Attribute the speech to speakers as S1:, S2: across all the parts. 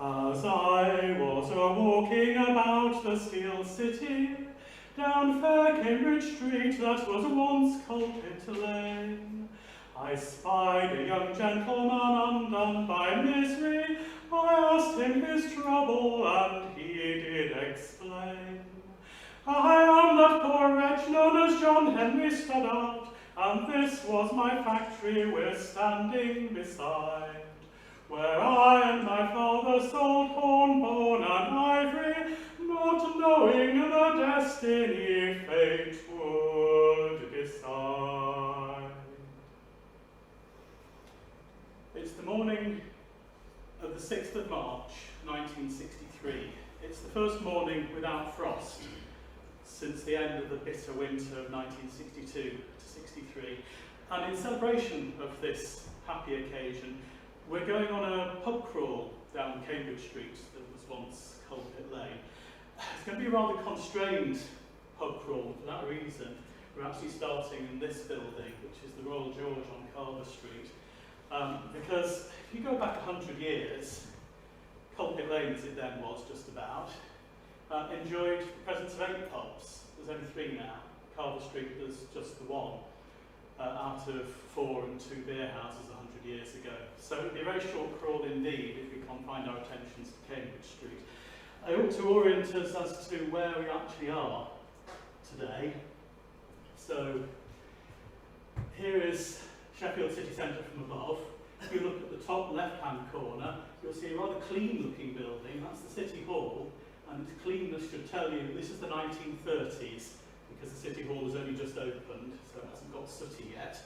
S1: As I was walking about the steel city, down fair Cambridge Street that was once Coalpit Lane, I spied a young gentleman undone by misery. I asked him his trouble, and he did explain. I am that poor wretch known as John Henry Stoddart, and this was my factory we're standing beside, where I and my father sold horn, bone, and ivory, not knowing the destiny fate would decide. It's the morning of the 6th of March, 1963. It's the first morning without frost since the end of the bitter winter of 1962 to 63. And in celebration of this happy occasion, we're going on a pub crawl down Cambridge Street that was once Coalpit Lane. It's going to be a rather constrained pub crawl for that reason. We're actually starting in this building, which is the Royal George on Carver Street. Because if you go back 100 years, Coalpit Lane, as it then was just about, enjoyed the presence of 8 pubs. There's only 3 now. Carver Street was just the one out of 4 and 2 beer houses 100 years ago. So it would be a very short crawl indeed if we confine our attentions to Cambridge Street. I ought to orient us as to where we actually are today. So here is Sheffield city centre from above. If you look at the top left-hand corner, you'll see a rather clean-looking building. That's the City Hall, and its cleanness should tell you this is the 1930s, because the City Hall has only just opened, so it hasn't got sooty yet.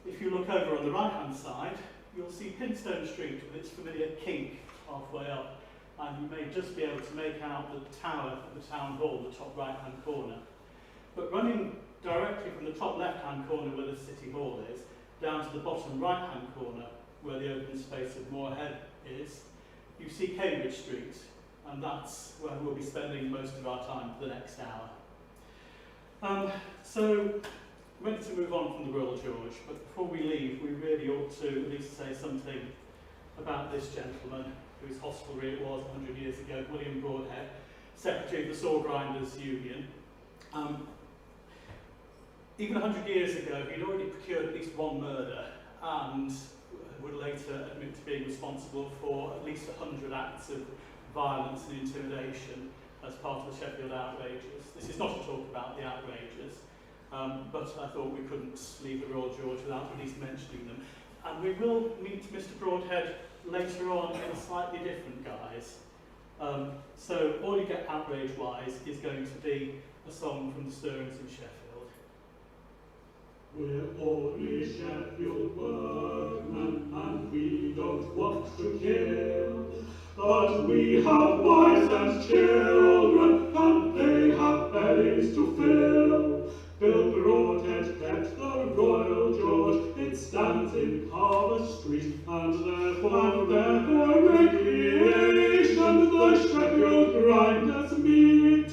S1: If you look over on the right-hand side, you'll see Pinstone Street with its familiar kink halfway up, and you may just be able to make out the tower of the Town Hall, the top right-hand corner. But running directly from the top left-hand corner where the City Hall is, down to the bottom right-hand corner where the open space of Moorhead is, you see Cambridge Street, and that's where we'll be spending most of our time for the next hour. So we're ready to move on from the Royal George, but before we leave, we really ought to at least say something about this gentleman, whose hostelry it was 100 years ago, William Broadhead, Secretary of the Saw Grinders Union. Even 100 years ago, he'd already procured at least 1 murder, and would later admit to being responsible for at least 100 acts of violence and intimidation as part of the Sheffield outrages. This is not to talk about the outrages, but I thought we couldn't leave the Royal George without at least mentioning them. And we will meet Mr. Broadhead later on in a slightly different guise. So all you get outrage-wise is going to be a song from the Stirrings in Sheffield.
S2: We're only Sheffield workmen, and we don't want to kill, but we have wives and children, and they have bellies to fill. Bill Broadhead kept the Royal George, it stands in Carver Street, and therefore recreation the Sheffield grinders meet.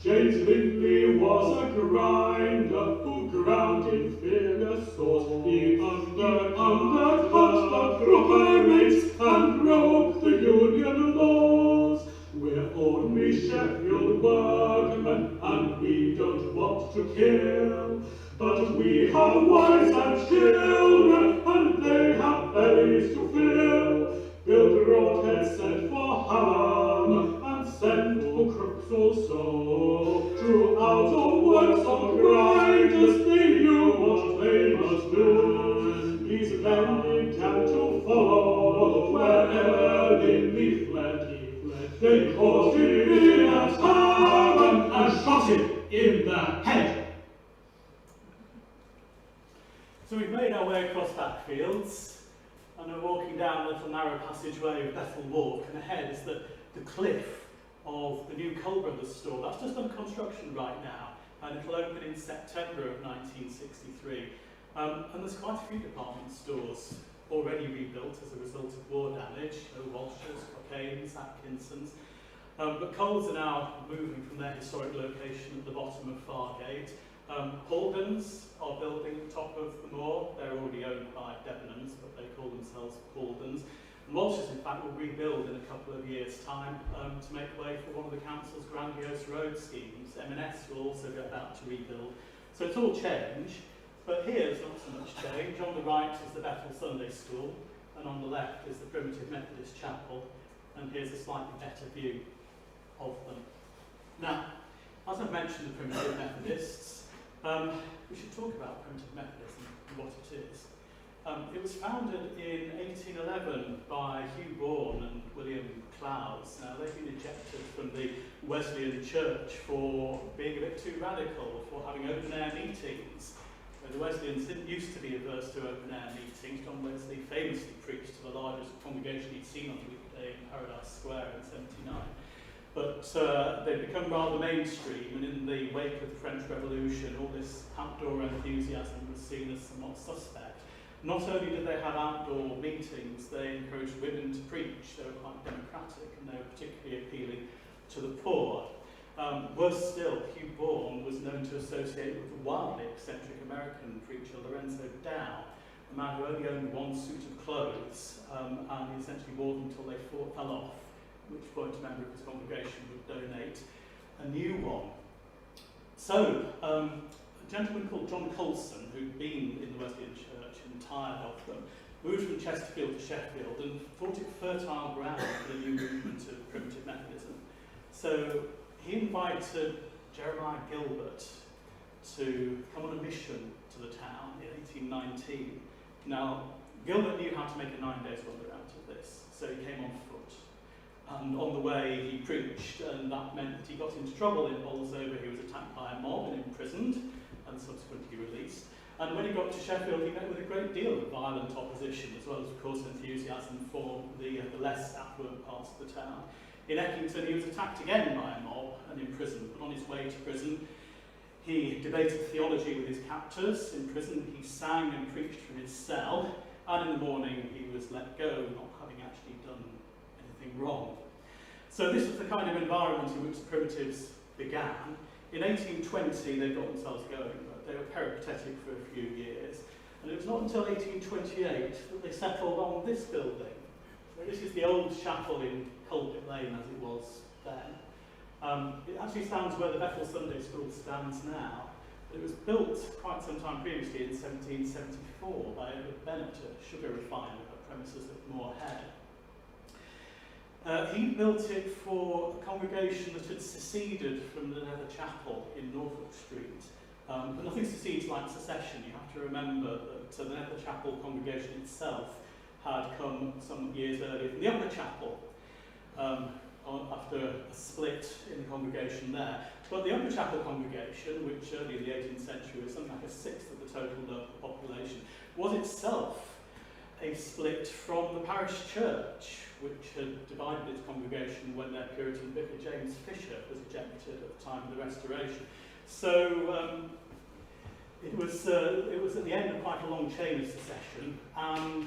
S2: James Lindley was a grinder who ground inferior sort. He undercut the proper rates and broke the union laws. We're only Sheffield workmen, and we don't want to kill, but we have wives and children, and they have bellies to fill. Bill Broadhead sent for Hallam, and sent for crooks also. Throughout the works of grinders, they knew what they must do. These men began to follow wherever Lindley fled. They caught him in a tavern and shot him in the head.
S1: So we've made our way across backfields, and we're walking down a little narrow passageway of Bethel Walk, and ahead is the cliff of the new Cole Brothers store. That's just under construction right now, and it'll open in September of 1963. And there's quite a few department stores already rebuilt as a result of war damage. Walsh's, Cockane's, Atkinson's. But Coles are now moving from their historic location at the bottom of Fargate. Haldens are building at the top of the moor. They're already owned by Debenhams, but they call themselves Haldens. And Walsh's, in fact, will rebuild in a couple of years' time to make way for one of the council's grandiose road schemes. M&S will also go about to rebuild. So it's all change, but here's not so much change. On the right is the Bethel Sunday School, and on the left is the Primitive Methodist Chapel, and here's a slightly better view of them. Now, as I've mentioned the Primitive Methodists, we should talk about Primitive Methodism and what it is. It was founded in 1811 by Hugh Bourne and William Clowes. Now, they've been ejected from the Wesleyan Church for being a bit too radical, for having open-air meetings. The Wesleyans didn't used to be averse to open-air meetings. John Wesley famously preached to the largest congregation he'd seen on a weekday in Paradise Square in '79. But they've become rather mainstream, and in the wake of the French Revolution, all this outdoor enthusiasm was seen as somewhat suspect. Not only did they have outdoor meetings, they encouraged women to preach. They were quite democratic, and they were particularly appealing to the poor. Worse still, Hugh Bourne was known to associate with the wildly eccentric American preacher Lorenzo Dow, a man who only owned one suit of clothes, and he essentially wore them until they fell off, at which point a member of his congregation would donate a new one. So, a gentleman called John Colson, who'd been in the Wesleyan Church and tired of them, moved from Chesterfield to Sheffield and thought it fertile ground for the new movement of Primitive Methodism. So he invited Jeremiah Gilbert to come on a mission to the town in 1819. Now, Gilbert knew how to make a 9 days wonder out of this, so he came on foot. And on the way he preached, and that meant that he got into trouble in Bolsover. He was attacked by a mob and imprisoned, and subsequently released. And when he got to Sheffield, he met with a great deal of violent opposition, as well as, of course, enthusiasm for the less affluent parts of the town. In Eckington, he was attacked again by a mob and imprisoned, but on his way to prison, he debated theology with his captors. In prison, he sang and preached from his cell, and in the morning, he was let go, not having actually done anything wrong. So this was the kind of environment in which the Primitives began. In 1820, they got themselves going, but they were peripatetic for a few years. And it was not until 1828 that they settled on this building. So this is the old chapel in Coalpit Lane, as it was then. It actually stands where the Bethel Sunday School stands now. It was built quite some time previously in 1774 by Edward Bennett, a sugar refiner at premises at Moorhead. He built it for a congregation that had seceded from the Nether Chapel in Norfolk Street. But nothing secedes like secession. You have to remember that the Nether Chapel congregation itself had come some years earlier from the Upper Chapel after a split in the congregation there. But the Upper Chapel congregation, which early in the 18th century was something like a sixth of the total local population, was itself a split from the parish church, which had divided its congregation when their Puritan vicar James Fisher was ejected at the time of the Restoration. So it was at the end of quite a long chain of secession, and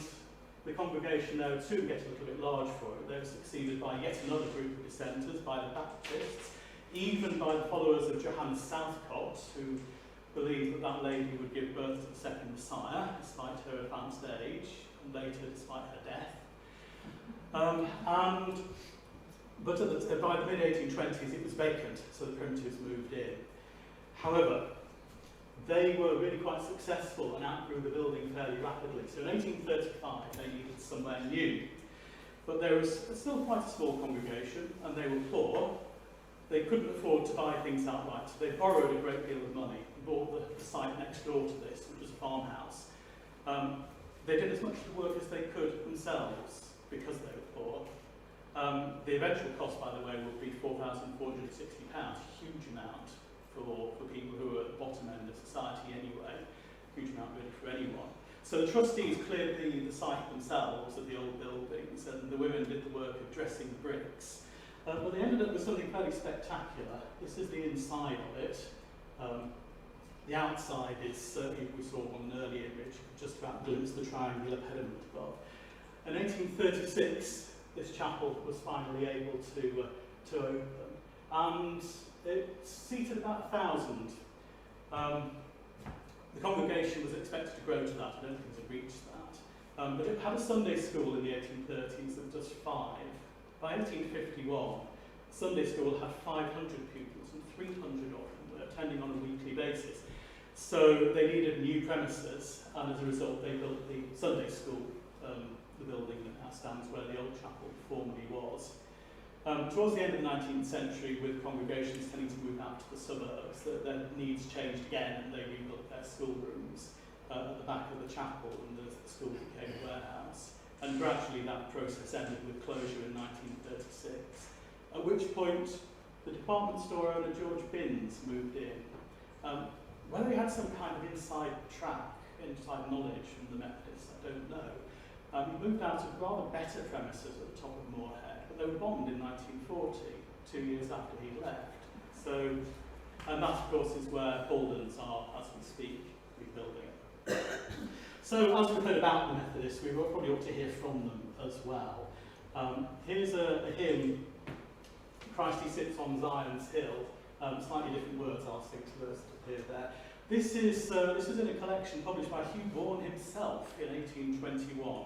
S1: the congregation there would soon get a little bit large for it. They were succeeded by yet another group of dissenters, by the Baptists, even by the followers of Johannes Southcott, who believed that that lady would give birth to the second Messiah, despite her advanced age, and later despite her death. But by the mid-1820s it was vacant, so the Primitives moved in. However, they were really quite successful and outgrew the building fairly rapidly. So in 1835 they needed somewhere new. But there was still quite a small congregation, and they were poor. They couldn't afford to buy things outright, so they borrowed a great deal of money and bought the site next door to this, which was a farmhouse. They did as much of the work as they could themselves because they were poor. The eventual cost, by the way, would be £4,460, a huge amount for people who were at the bottom end of society anyway, a huge amount really for anyone. So the trustees cleared the site themselves of the old buildings, and the women did the work of dressing the bricks. But they ended up with something fairly spectacular. This is the inside of it. The outside is certainly, we saw on an earlier image, just about glimpse the triangular pediment above. In 1836, this chapel was finally able to open, and it seated about 1,000. The congregation was expected to grow to that. I don't think it reached But it had a Sunday school in the 1830s of just 5. By 1851, Sunday school had 500 pupils and 300 of them were attending on a weekly basis. So they needed new premises, and as a result they built the Sunday school, the building that now stands where the old chapel formerly was. Towards the end of the 19th century, with congregations tending to move out to the suburbs, their needs changed again and they rebuilt their schoolrooms at the back of the chapel, and the school became a warehouse. And gradually that process ended with closure in 1936, at which point the department store owner George Binns moved in. Whether he had some kind of inside knowledge from the Methodists, I don't know. He moved out of rather better premises at the top of Moorhead, but they were bombed in 1940, 2 years after he left. So, and that of course is where Baldens are, as we speak, rebuilding. So, as we've heard about the Methodists, we probably ought to hear from them as well. Here's a hymn, Christ He Sits on Zion's Hill. Slightly different words, our 6 verses appear there. This is in a collection published by Hugh Vaughan himself in 1821.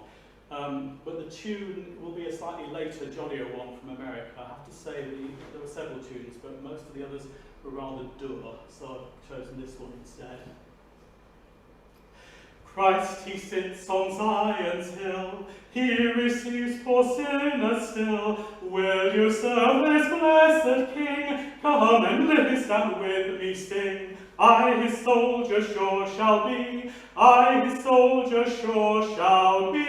S1: But the tune will be a slightly later, jollier one from America. I have to say that there were several tunes, but most of the others were rather dour, so I've chosen this one instead. Christ He sits on Zion's hill, He receives poor sinners still. Will you serve this blessed King? Come and list and with me sing. I His soldier sure shall be, I His soldier sure shall be,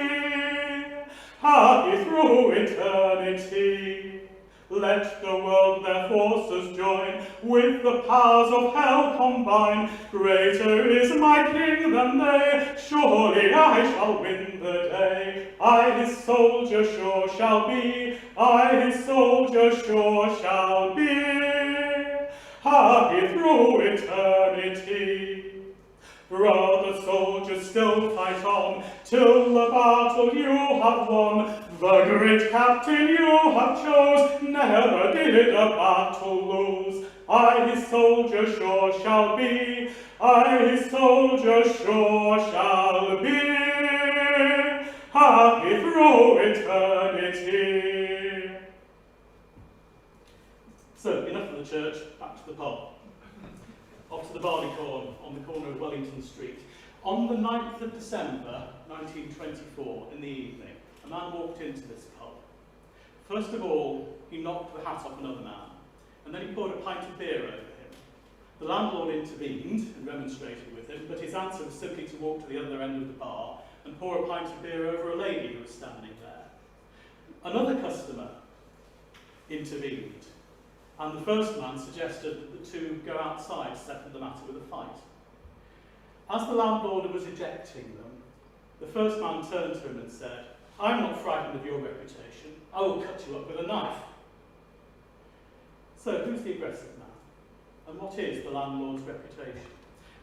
S1: happy through eternity. Let the world their forces join, with the powers of hell combine. Greater is my King than they, surely I shall win the day. I His soldier sure shall be, I His soldier sure shall be, happy through eternity. Brother soldiers, still fight on, till the battle you have won. The great captain you have chose, never did a battle lose. I His soldier sure shall be, I His soldier sure shall be, happy through eternity. So, enough of the church, back to the pub. Off to the Barleycorn on the corner of Wellington Street. On the 9th of December 1924, in the evening, a man walked into this pub. First of all, he knocked the hat off another man, and then he poured a pint of beer over him. The landlord intervened and remonstrated with him, but his answer was simply to walk to the other end of the bar and pour a pint of beer over a lady who was standing there. Another customer intervened, and the first man suggested that the two go outside to settle the matter with a fight. As the landlord was ejecting them, the first man turned to him and said, "I'm not frightened of your reputation. I will cut you up with a knife." So, who's the aggressive man? And what is the landlord's reputation?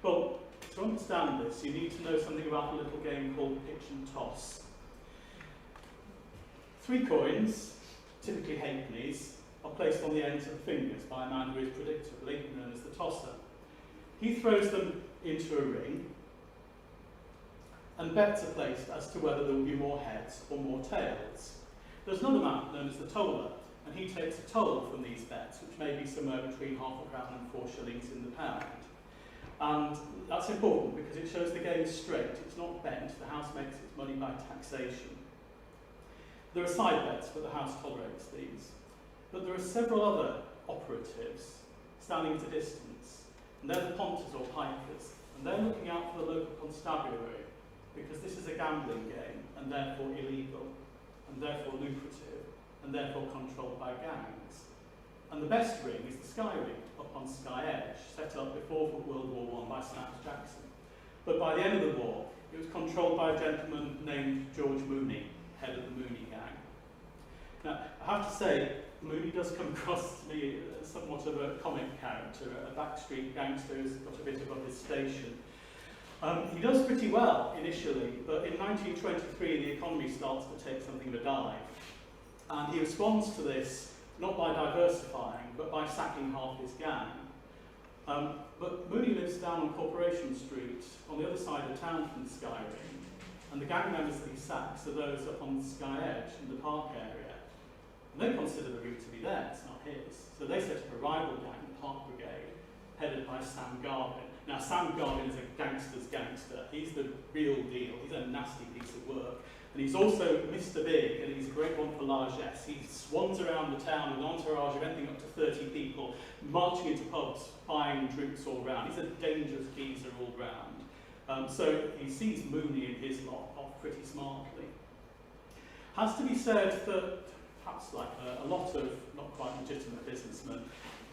S1: Well, to understand this, you need to know something about a little game called pitch and toss. 3 coins, typically halfpennies, are placed on the ends of the fingers by a man who is predictably known as the tosser. He throws them into a ring, and bets are placed as to whether there will be more heads or more tails. There's another man known as the toller, and he takes a toll from these bets, which may be somewhere between £0.5 and 4 shillings in the pound. And that's important because it shows the game is straight, it's not bent, the house makes its money by taxation. There are side bets, but the house tolerates these. But there are several other operatives standing at a distance, and they're the ponters or pikers, and they're looking out for the local constabulary, because this is a gambling game, and therefore illegal, and therefore lucrative, and therefore controlled by gangs. And the best ring is the Sky Ring, up on Sky Edge, set up before World War I by Snaps Jackson. But by the end of the war, it was controlled by a gentleman named George Mooney, head of the Mooney gang. Now, I have to say, Mooney does come across to me as somewhat of a comic character, a backstreet gangster who's got a bit above his station. He does pretty well initially, but in 1923 the economy starts to take something of a dive. And he responds to this not by diversifying, but by sacking half his gang. But Mooney lives down on Corporation Street, on the other side of town from the Sky Ring. And the gang members that he sacks are those up on the Sky Edge in the park area. And they consider the route to be theirs, not his. So they set up a rival gang, the Park Brigade, headed by Sam Garvin. Now, Sam Garvin is a gangster's gangster. He's the real deal. He's a nasty piece of work. And he's also Mr. Big, and he's a great one for largesse. He swans around the town with an entourage of anything up to 30 people, marching into pubs, buying drinks all round. He's a dangerous geezer all round. So he sees Mooney and his lot off pretty smartly. Has to be said that, perhaps like a lot of not quite legitimate businessmen,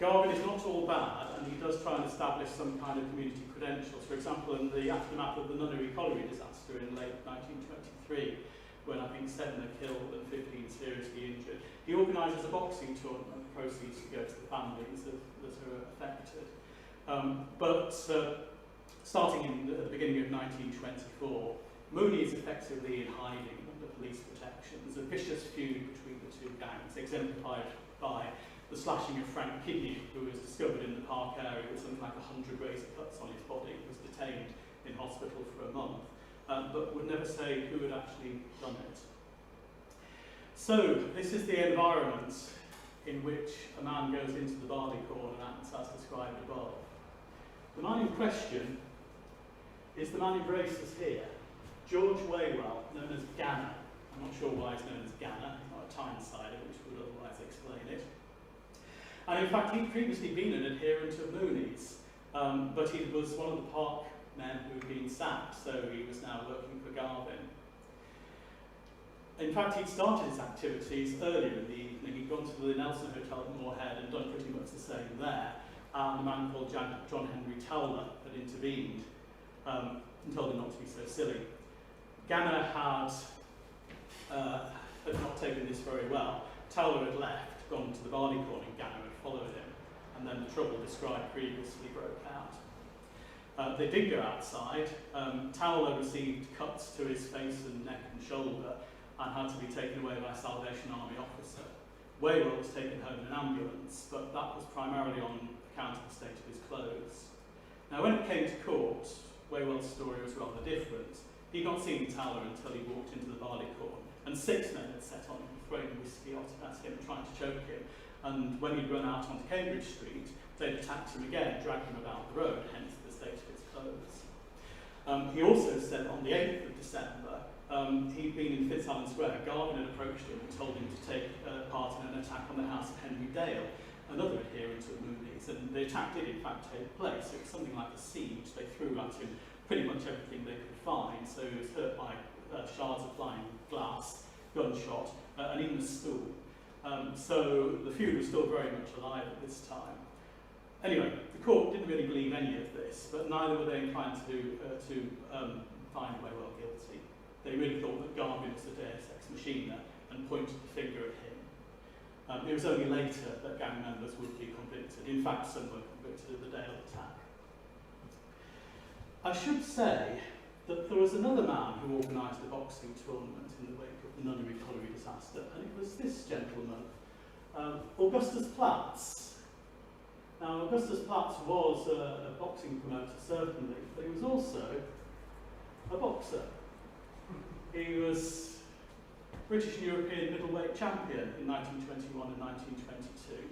S1: Garvin is not all bad, and he does try and establish some kind of community credentials. For example, in the aftermath of the Nunnery Colliery disaster in late 1923, when I think 7 are killed and 15 seriously injured, he organises a boxing tournament. The proceeds to go to the families that are affected. Starting at the beginning of 1924, Mooney is effectively in hiding under police protection. There's a vicious feud between the two gangs, exemplified by the slashing of Frank Kidney, who was discovered in the park area with something like 100 razor cuts on his body. He was detained in hospital for a month, but would never say who had actually done it. So, this is the environment in which a man goes into the barleycorn and acts as described above. The man in question is the man who braces here, George Waywell, known as Ganner. I'm not sure why he's known as Ganner, he's not a Tyneside, which would otherwise explain it. And in fact, he'd previously been an adherent of Mooney's, but he was one of the park men who had been sacked, so he was now working for Garvin. In fact, he'd started his activities earlier in the evening. He'd gone to the Nelson Hotel at Moorhead and done pretty much the same there. And a man called John Henry Towler had intervened and told him not to be so silly. Ganner had not taken this very well. Towler had left, gone to the barleycorn, and Ganner had followed him. And then the trouble described previously broke out. They did go outside. Towler received cuts to his face and neck and shoulder and had to be taken away by a Salvation Army officer. Waywell was taken home in an ambulance, but that was primarily on account of the state of his clothes. Now, when it came to court, Waywell's story was rather different. He'd not seen Towler until he walked into the barleycorn, and 6 men had set on him, throwing whiskey at him, trying to choke him. And when he'd run out onto Cambridge Street, they'd attacked him again, dragged him about the road, hence the state of his clothes. He also said on the 8th of December, he'd been in Fitzallen Square. Garvin had approached him and told him to take part in an attack on the house of Henry Dale, another adherent of Mooney's, and the attack did in fact take place. It was something like a siege. They threw at him pretty much everything they could find, so he was hurt by shards of flying glass, gunshot, and even a stool. So the feud was still very much alive at this time. Anyway, the court didn't really believe any of this, but neither were they inclined to find Waywell guilty. They really thought that Garvin was a deus ex machina and pointed the finger at him. It was only later that gang members would be convicted. In fact, some were convicted of the Dale attack. I should say that there was another man who organised a boxing tournament in the wake of the Nunnery Colliery disaster, and it was this gentleman, Augustus Platz. Now, Augustus Platz was a boxing promoter, certainly, but he was also a boxer. He was British and European middleweight champion in 1921 and 1922,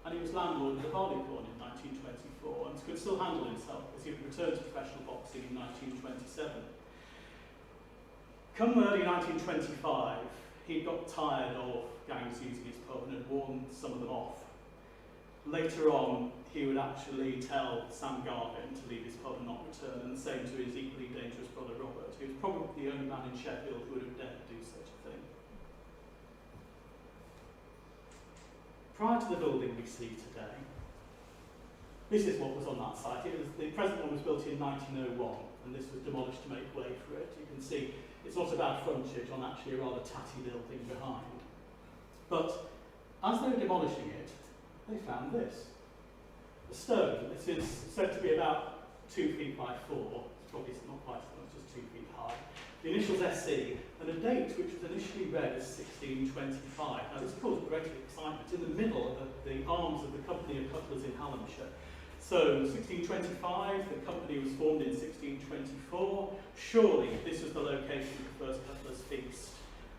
S1: and he was landlord of the Barleycorn in 1924 and could still handle himself as he returned to professional boxing in 1927. Come early 1925, he got tired of gangs using his pub and had warned some of them off. Later on, he would actually tell Sam Garvin to leave his pub and not return, and the same to his equally dangerous brother Robert, who was probably the only man in Sheffield who would have dared to do such a thing. Prior to the building we see today, this is what was on that site. The present one was built in 1901, and this was demolished to make way for it. You can see it's not a bad frontage on actually a rather tatty building behind. But as they were demolishing it, they found this. A stone. This is said to be about 2 feet by 4. It's probably not quite so much, just 2 feet high. The initials SC, and a date which was initially read as 1625. Now this caused great excitement. In the middle of the arms of the Company of Cutlers in Hallamshire. So 1625, the company was formed in 1624. surely this was the location of the first cutler's feast.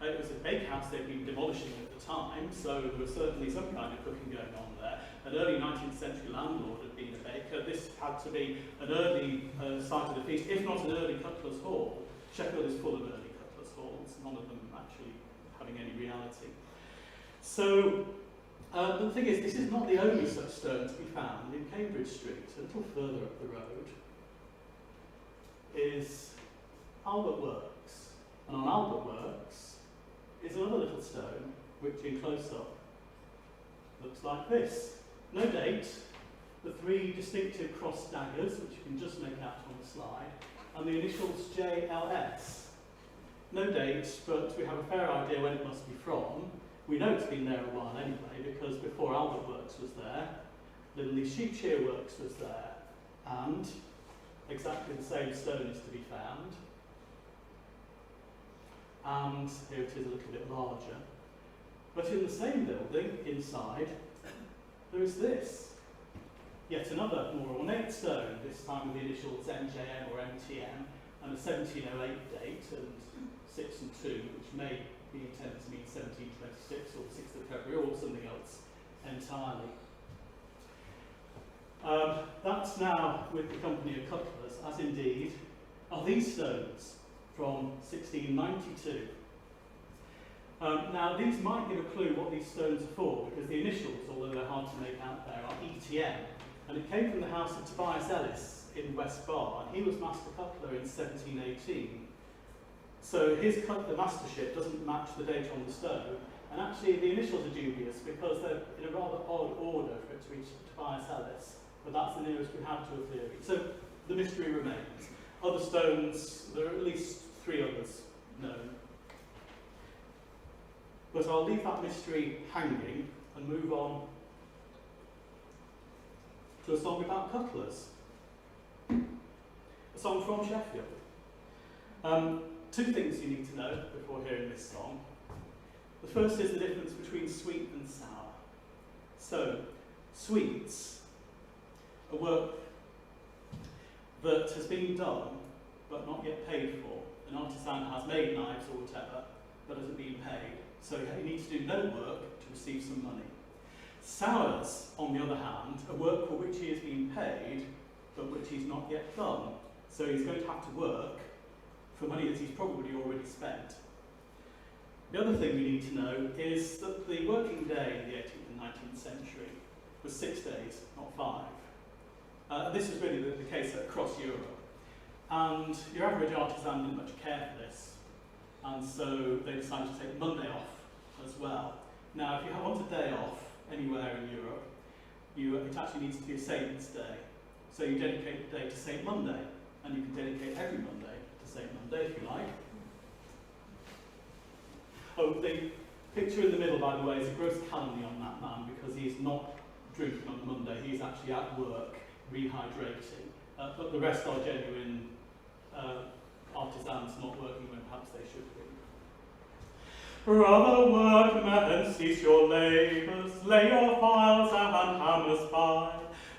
S1: It was a bakehouse they'd been demolishing at the time, so there was certainly some kind of cooking going on there. An early 19th century landlord had been a baker. This had to be an early site of the feast, if not an early cutler's hall. Sheffield is full of early cutler's halls, none of them actually having any reality. So, but the thing is, this is not the only such stone to be found. In Cambridge Street, a little further up the road, is Albert Works. And on Albert Works is another little stone, which in close-up looks like this. No date, the three distinctive cross daggers, which you can just make out on the slide, and the initials JLS. No date, but we have a fair idea when it must be from. We know it's been there a while anyway, because before Albert Works was there, Lindley Sheepshear Works was there, and exactly the same stone is to be found. And here it is a little bit larger. But in the same building, inside, there is this. Yet another more ornate stone, this time with the initials MJM or MTM, and a 1708 date, and 6 and 2, which may be intended to mean 1726 or the 6th of February or something else entirely. That's now with the Company of Cutlers, as indeed are these stones from 1692. Now, these might give a clue what these stones are for, because the initials, although they're hard to make out there, are ETM, and it came from the house of Tobias Ellis in West Bar, and he was Master Cutler in 1718. So his cutler mastership doesn't match the date on the stone, and actually the initials are dubious because they're in a rather odd order for it to reach Tobias Ellis, but that's the nearest we have to a theory. So the mystery remains. Other stones, there are at least 3 others known. But I'll leave that mystery hanging and move on to a song about cutlers. A song from Sheffield. 2 things you need to know before hearing this song. The first is the difference between sweet and sour. So, sweets are work that has been done but not yet paid for. An artisan has made knives or whatever, but hasn't been paid. So he needs to do no work to receive some money. Sours, on the other hand, are work for which he has been paid, but which he's not yet done. So he's going to have to work for money that he's probably already spent. The other thing we need to know is that the working day in the 18th and 19th century was 6 days, not 5. This was really the case across Europe. And your average artisan didn't much care for this. And so they decided to take Monday off as well. Now, if you want a day off anywhere in Europe, it actually needs to be a Saint's Day. So you dedicate the day to Saint Monday, and you can dedicate every Monday to Saint Monday if you like. Oh, the picture in the middle, by the way, is a gross calumny on that man because he's not drinking on the Monday, he's actually at work rehydrating. But the rest are genuine artisans not working when perhaps they should be. Brother workmen, cease your labours, lay your files and hammers by.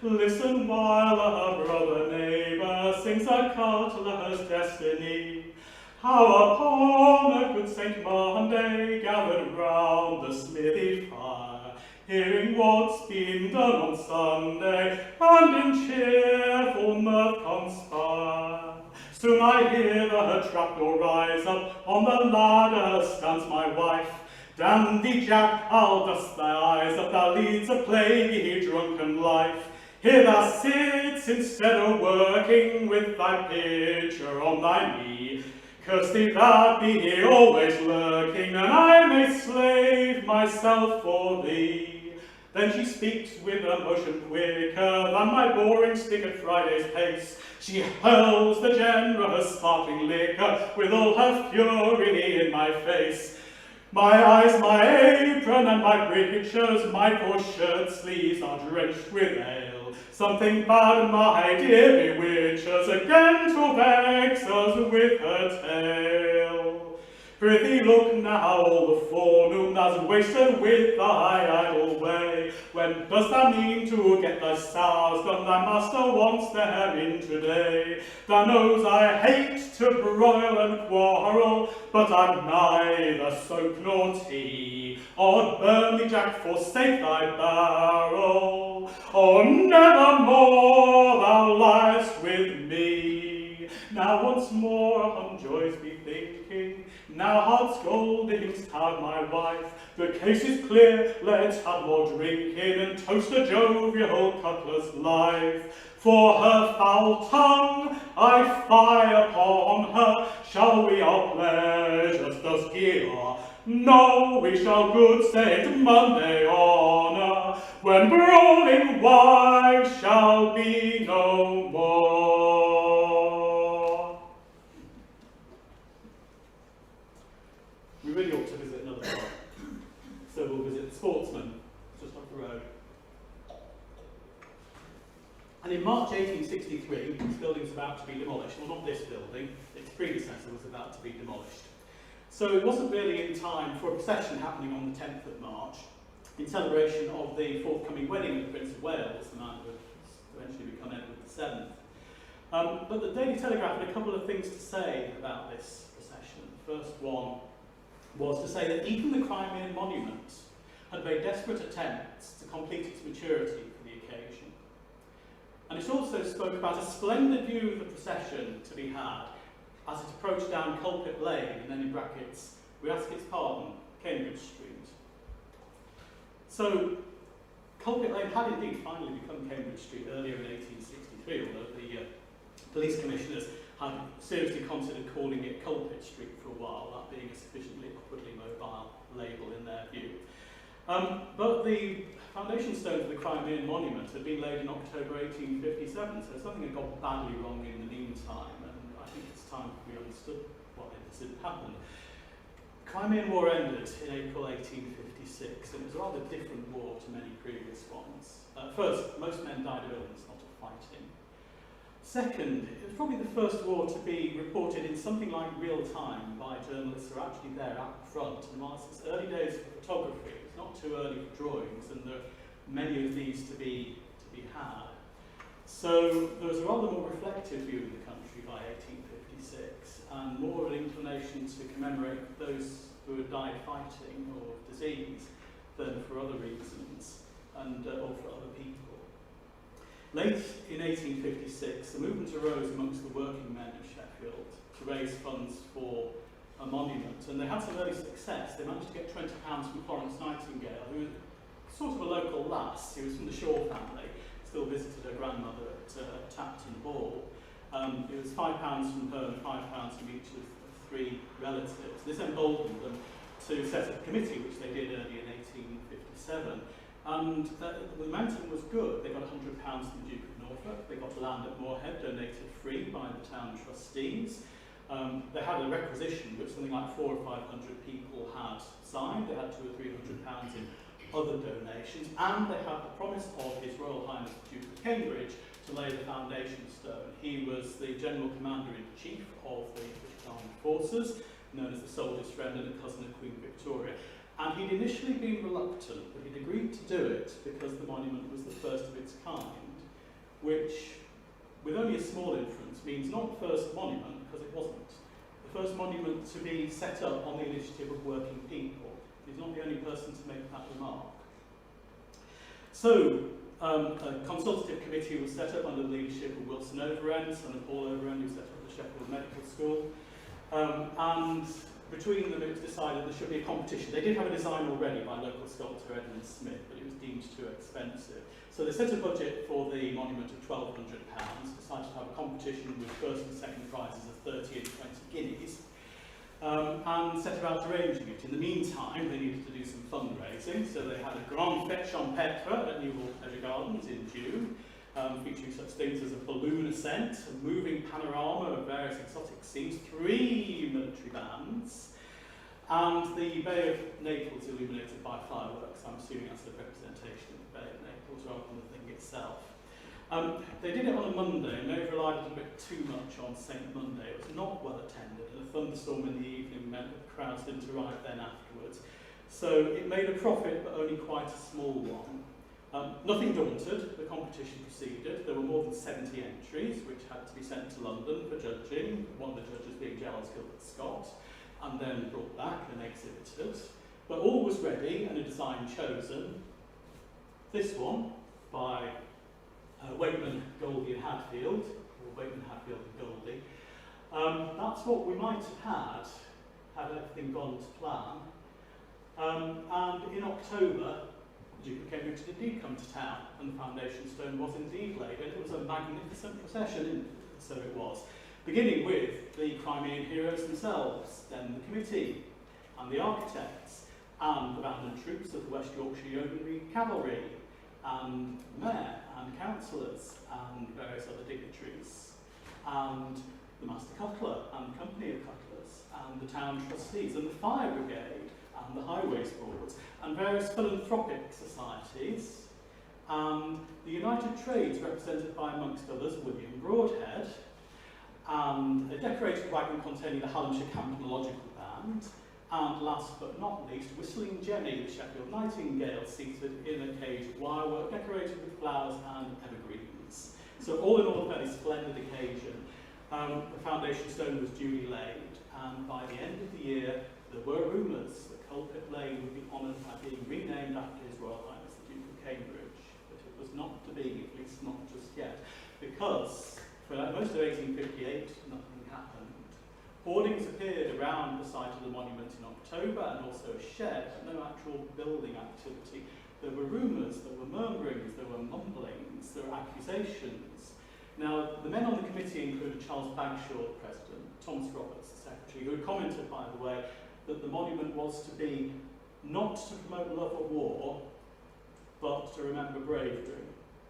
S1: Listen while a brother neighbour sings a cutler's destiny. How upon a good St. Monday gathered round the smithy fire, hearing what's been done on Sunday, and in cheerful mirth conspire. Soon I hear the trapdoor rise up, on the ladder stands my wife. Dandy Jack, I'll dust thy eyes up, thou leads a plaguey drunken life. Here thou sits instead of working, with thy pitcher on thy knee. Curse thee that be always lurking, and I may slave myself for thee. Then she speaks with a motion quicker than my boring stick at Friday's pace. She hurls the generous sparkling liquor with all her fury in my face. My eyes, my apron, and my breeches, my poor shirt sleeves are drenched with ale. Something bad, my dear, bewitches again to vex us with her tale. Prithee look now, all the forenoon thou's wasted with thy idle way. When dost thou mean to get thy sows done? Thy master wants them in today. Thou knows I hate to broil and quarrel, but I'm neither soap nor tea. Od burn thee, Jack, forsake thy barrel, or never more thou liest with me. Now once more upon joys be thinking, now hard scoldings have my wife. The case is clear, let's have more drinking, and toast a jovial cutler's life. For her foul tongue I fie upon her. Shall we our pleasures thus gear? No, we shall good Saint Monday honour, when brawling wives shall be no more. We really ought to visit another one. So we'll visit the Sportsman, just up the road. And in March 1863, this building's about to be demolished. Well, not this building, its predecessor was about to be demolished. So it wasn't really in time for a procession happening on the 10th of March in celebration of the forthcoming wedding of the Prince of Wales, the man who would eventually become Edward VII. But the Daily Telegraph had a couple of things to say about this procession. The first one was to say that even the Crimean monument had made desperate attempts to complete its maturity for the occasion. And it also spoke about a splendid view of the procession to be had as it approached down Coalpit Lane, and then in brackets, we ask its pardon, Cambridge Street. So, Coalpit Lane had indeed finally become Cambridge Street earlier in 1863, although the police commissioners had seriously considered calling it Coalpit Street for a while, that being a sufficiently upwardly mobile label in their view. But the foundation stones of the Crimean monument had been laid in October 1857, so something had gone badly wrong in the meantime, and I think it's time we understood what had happened. The Crimean War ended in April 1856, and it was a rather different war to many previous ones. First, most men died of illness, not of fighting. Second, it was probably the first war to be reported in something like real time by journalists who are actually there out front. And whilst it's early days for photography, it's not too early for drawings, and there are many of these to be had. So there was a rather more reflective view of the country by 1856, and more of an inclination to commemorate those who had died fighting or of disease than for other reasons, and or for other people. Late in 1856, the movement arose amongst the working men of Sheffield to raise funds for a monument, and they had some early success. They managed to get £20 from Florence Nightingale, who was sort of a local lass. She was from the Shaw family, still visited her grandmother at Tapton Hall. It was £5 from her and £5 from each of three relatives. This emboldened them to set up a committee, which they did early in 1857. And the momentum was good. They got £100 from the Duke of Norfolk. They got land at Moorhead donated free by the town trustees. They had a requisition which something like 400 or 500 people had signed. They had £200 or £300 in other donations, and they had the promise of His Royal Highness the Duke of Cambridge to lay the foundation stone. He was the General Commander-in-Chief of the British Armed Forces, known as the soldier's friend and a cousin of Queen Victoria. And he'd initially been reluctant, but he'd agreed to do it because the monument was the first of its kind, which, with only a small inference, means not the first monument, because it wasn't. The first monument to be set up on the initiative of working people. He's not the only person to make that remark. So, a consultative committee was set up under the leadership of Wilson Overend, son of Paul Overend, who set up the Sheffield Medical School. And between them, it was decided there should be a competition. They did have a design already by local sculptor Edmund Smith, but it was deemed too expensive. So they set a budget for the monument of £1,200, decided to have a competition with first and second prizes of 30 and 20 guineas, and set about arranging it. In the meantime, they needed to do some fundraising, so they had a grand fete champêtre at Newhall Pleasure Gardens in June, featuring such things as a balloon ascent, a moving panorama of various exotic scenes, 3 military bands, and the Bay of Naples illuminated by fireworks. I'm assuming that's a representation of the Bay of Naples rather than the thing itself. They did it on a Monday, and they relied a little bit too much on St. Monday. It was not well attended, and a thunderstorm in the evening meant that the crowds didn't arrive then afterwards. So it made a profit, but only quite a small one. Nothing daunted, the competition proceeded. There were more than 70 entries, which had to be sent to London for judging, one of the judges being Giles Gilbert Scott, and then brought back and exhibited. But all was ready and a design chosen. This one, by Wakeman, Goldie and Hadfield, or Wakeman, Hadfield and Goldie. That's what we might have had everything gone to plan. And in October, the Duke of Cambridge did indeed come to town, and the foundation stone was indeed laid, and it was a magnificent procession, so it was. Beginning with the Crimean heroes themselves, then the committee, and the architects, and the band and troops of the West Yorkshire Yeomanry Cavalry, and the mayor, and councillors, and various other dignitaries, and the Master Cutler, and the Company of Cutlers, and the town trustees, and the fire brigade, and the highways boards, and various philanthropic societies, and the United Trades, represented by, amongst others, William Broadhead, and a decorated wagon containing the Hallamshire Campanological Band, and last but not least, Whistling Jenny, the Sheffield Nightingale, seated in a cage of wirework decorated with flowers and evergreens. So all in all, a very splendid occasion. The foundation stone was duly laid, and by the end of the year, there were rumours that Coalpit Lane would be honoured by being renamed after His Royal Highness the Duke of Cambridge, but it was not to be, at least not just yet, because for most of 1858 nothing happened. Hoardings appeared around the site of the monument in October, and also a shed, but no actual building activity. There were rumours, there were murmurings, there were mumblings, there were accusations. Now, the men on the committee included Charles Bagshaw, the president, Thomas Roberts, the secretary, who had commented, by the way, that the monument was to be not to promote love of war, but to remember bravery.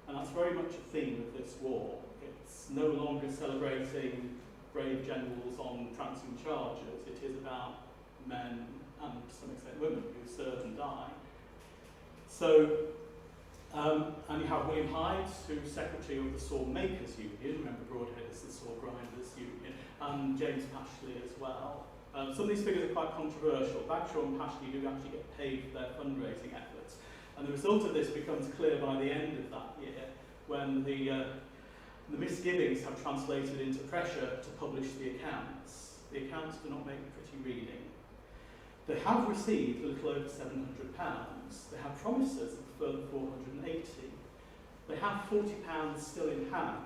S1: And that's very much a theme of this war. It's no longer celebrating brave generals on prancing chargers. It is about men, and to some extent women, who serve and die. So, and you have William Hyde, who's secretary of the Saw Makers Union, remember Broadhead is the Saw Grinders Union, and James Pashley as well. Some of these figures are quite controversial. Bagshaw and Pashley do actually get paid for their fundraising efforts. And the result of this becomes clear by the end of that year, when the misgivings have translated into pressure to publish the accounts. The accounts do not make pretty reading. They have received a little over £700. They have promises of a further 480. They have £40 still in hand.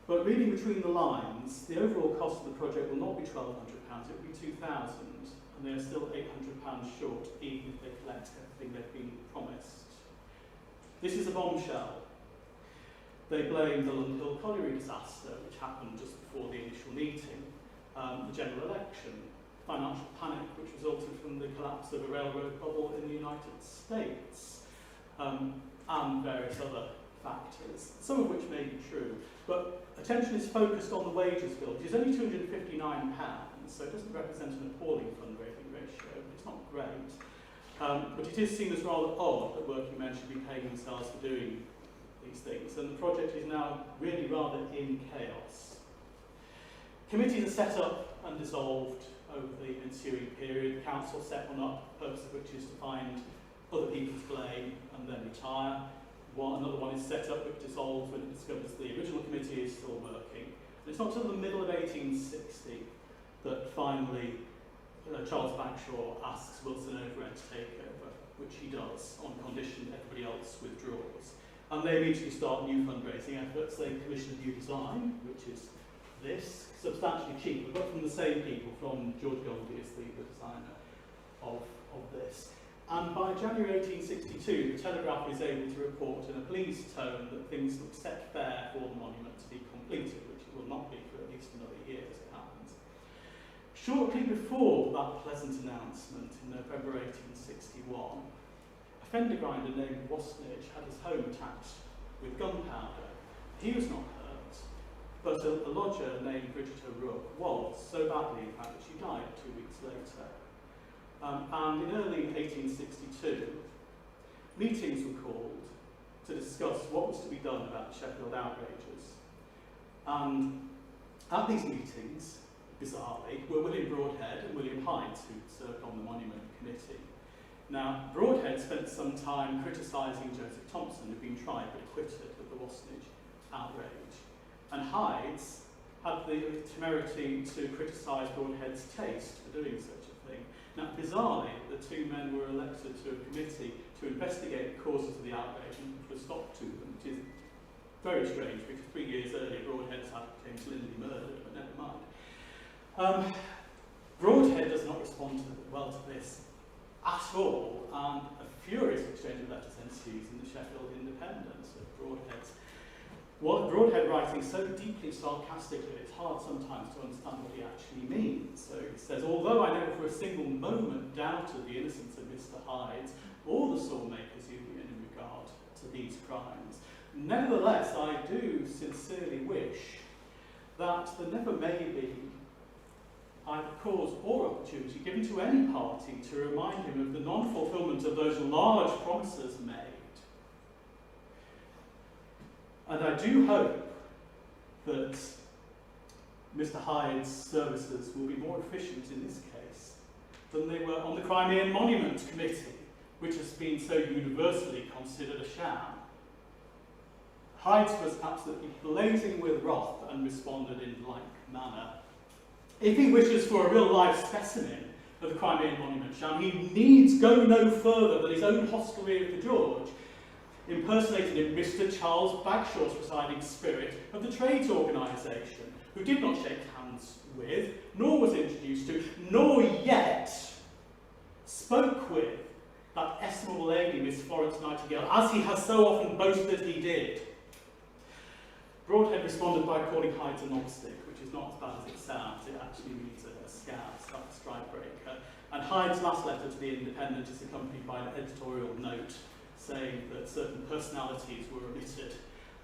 S1: But reading between the lines, the overall cost of the project will not be £1,200, it will be £2,000, and they are still £800 short, even if they collect everything they've been promised. This is a bombshell. They blame the London Hill Colliery disaster, which happened just before the initial meeting, the general election, financial panic, which resulted from the collapse of a railroad bubble in the United States, and various other factors, some of which may be true. But attention is focused on the wages bill, which is only £259, so it doesn't represent an appalling fundraising ratio. It's not great. But it is seen as rather odd that working men should be paying themselves for doing these things, and the project is now really rather in chaos. Committees are set up and dissolved over the ensuing period. The council set one up, the purpose of which is to find other people to blame and then retire. Another one is set up which dissolves when it discovers the original committee is still working. And it's not until the middle of 1860 that finally Charles Bagshaw asks Wilson Overend to take over, which he does on condition everybody else withdraws. And they immediately start new fundraising efforts. They commission a new design, which is this, substantially cheaper, but from the same people, from George Goldie is the designer of this. And by January 1862, the Telegraph is able to report in a pleased tone that things look set fair for the monument to be completed, which it will not be for at least another year, as it happens. Shortly before that pleasant announcement, in November 1861, a fender grinder named Wasnage had his home attacked with gunpowder. He was not hurt, but a lodger named Bridget O'Rourke was, so badly in fact that she died 2 weeks later. And in early 1862, meetings were called to discuss what was to be done about the Sheffield outrages. And at these meetings, bizarrely, were William Broadhead and William Hyde, who served on the Monument Committee. Now, Broadhead spent some time criticising Joseph Thompson, who'd been tried but acquitted of the Wastage outrage. And Hydes had the temerity to criticise Broadhead's taste for doing such a thing. Now, bizarrely, the two men were elected to a committee to investigate the causes of the outrage and put a stop to them, which is very strange, because 3 years earlier Broadhead had James Lindley murdered, but never mind. Broadhead does not respond well to this at all, and a furious exchange of letters ensues in the Sheffield Independent of Broadhead's. Broadhead writing so deeply sarcastically, it's hard sometimes to understand what he actually means. So he says, although I never for a single moment doubted the innocence of Mr. Hydes or the Sawmakers Union in regard to these crimes, nevertheless I do sincerely wish that there never may be either cause or opportunity given to any party to remind him of the non-fulfilment of those large promises made. And I do hope that Mr. Hyde's services will be more efficient in this case than they were on the Crimean Monument Committee, which has been so universally considered a sham. Hydes was absolutely blazing with wrath and responded in like manner. If he wishes for a real-life specimen of the Crimean Monument sham, he needs go no further than his own hostelry of the George, impersonating in Mr. Charles Bagshaw's presiding spirit of the trades organisation, who did not shake hands with, nor was introduced to, nor yet spoke with that estimable lady, Miss Florence Nightingale, as he has so often boasted he did. Broadhead responded by calling Hydes a knobstick, which is not as bad as it sounds. It actually means a scab, a strikebreaker. And Hyde's last letter to the Independent is accompanied by an editorial note saying that certain personalities were omitted,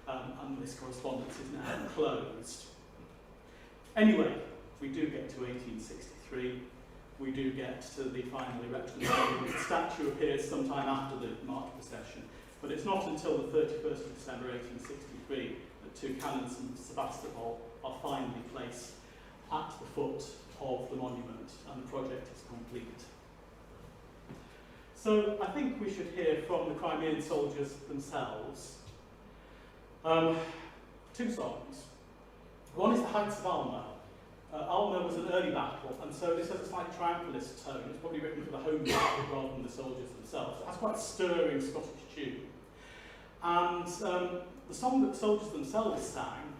S1: and this correspondence is now closed. Anyway, we do get to 1863. We do get to the final erection of the monument. The statue appears sometime after the March procession, but it's not until the 31st of December 1863 that two cannons from Sebastopol are finally placed at the foot of the monument, and the project is complete. So I think we should hear from the Crimean soldiers themselves. Two songs. One is the Heights of Alma. Alma was an early battle, and so this has a slight triumphalist tone. It's probably written for the home battle rather than the soldiers themselves. It has quite a stirring Scottish tune. And the song that the soldiers themselves sang